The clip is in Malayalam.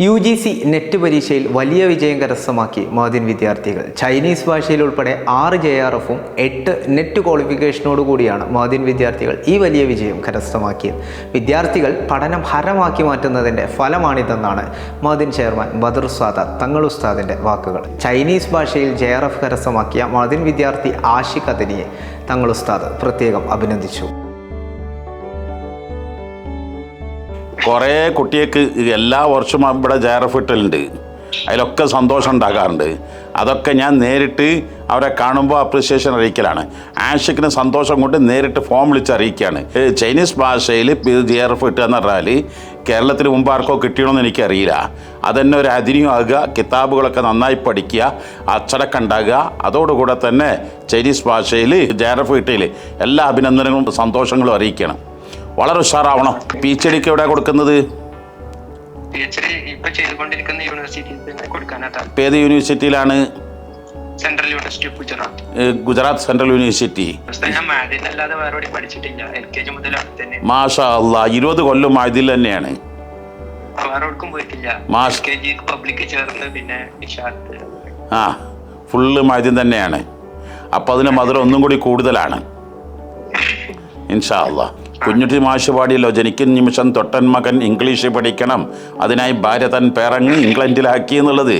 UGC നെറ്റ് പരീക്ഷയിൽ വലിയ വിജയം കരസ്ഥമാക്കി മഹദിൻ വിദ്യാർത്ഥികൾ. ചൈനീസ് ഭാഷയിൽ ഉൾപ്പെടെ 6 JRFും 8 നെറ്റ് ക്വാളിഫിക്കേഷനോടുകൂടിയാണ് മഹദിൻ വിദ്യാർത്ഥികൾ ഈ വലിയ വിജയം കരസ്ഥമാക്കിയത്. വിദ്യാർത്ഥികൾ പഠനം ഹരമാക്കി മാറ്റുന്നതിൻ്റെ ഫലമാണിതെന്നാണ് മഹദിൻ ചെയർമാൻ ബദർ സാദാത്ത് തങ്ങൾ ഉസ്താദിൻ്റെ വാക്കുകൾ. ചൈനീസ് ഭാഷയിൽ JRF കരസ്ഥമാക്കിയ മഹദിൻ വിദ്യാർത്ഥി ആഷിഖ് അദനിയെ തങ്ങൾ ഉസ്താദ് പ്രത്യേകം അഭിനന്ദിച്ചു. കുറേ കുട്ടികൾക്ക് എല്ലാ വർഷവും ഇവിടെ JRF ഇട്ടലുണ്ട്, അതിലൊക്കെ സന്തോഷം ഉണ്ടാകാറുണ്ട്. അതൊക്കെ ഞാൻ നേരിട്ട് അവരെ കാണുമ്പോൾ അപ്രിസിയേഷൻ അറിയിക്കലാണ്. ആഷിഖിന് സന്തോഷം കൊണ്ട് നേരിട്ട് ഫോം വിളിച്ച് അറിയിക്കുകയാണ്. ചൈനീസ് ഭാഷയിൽ JRF ഇട്ടുക എന്ന് പറഞ്ഞാൽ കേരളത്തിൽ മുമ്പ് ആർക്കോ കിട്ടിയണമെന്ന് എനിക്കറിയില്ല. അതെന്നെ ഒരു അതിരിയും ആകുക, കിതാബുകളൊക്കെ നന്നായി പഠിക്കുക, അച്ചടക്കം ഉണ്ടാകുക. അതോടുകൂടെ തന്നെ ചൈനീസ് ഭാഷയിൽ JRF ഇട്ടതിൽ എല്ലാ അഭിനന്ദനങ്ങളും സന്തോഷങ്ങളും അറിയിക്കണം. വളരെ ഉഷാറാവണം. PhDക്ക് എവിടെ കൊടുക്കുന്നത്? ഏത് യൂണിവേഴ്സിറ്റിയിലാണ്? Central university Gujarat. Gujarat central university. മാഷാ അല്ലാ, 20 കൊല്ലം മഅദിൽ തന്നെയാണ്. ആ, ഫുള്ള് മഅദിൻ തന്നെയാണ്. അപ്പം അതിന് മധുരം ഒന്നും കൂടി കൂടുതലാണ് ഇൻഷാ അല്ലാ. കുഞ്ഞുട്ടി മാഷ് പാടിയല്ലോ, ജനിക്കുന്ന നിമിഷം തൊട്ടൻ മകൻ ഇംഗ്ലീഷ് പഠിക്കണം, അതിനായി ഭാര്യ തൻ പേരങ്ങ് ഇംഗ്ലണ്ടിലാക്കി എന്നുള്ളത്.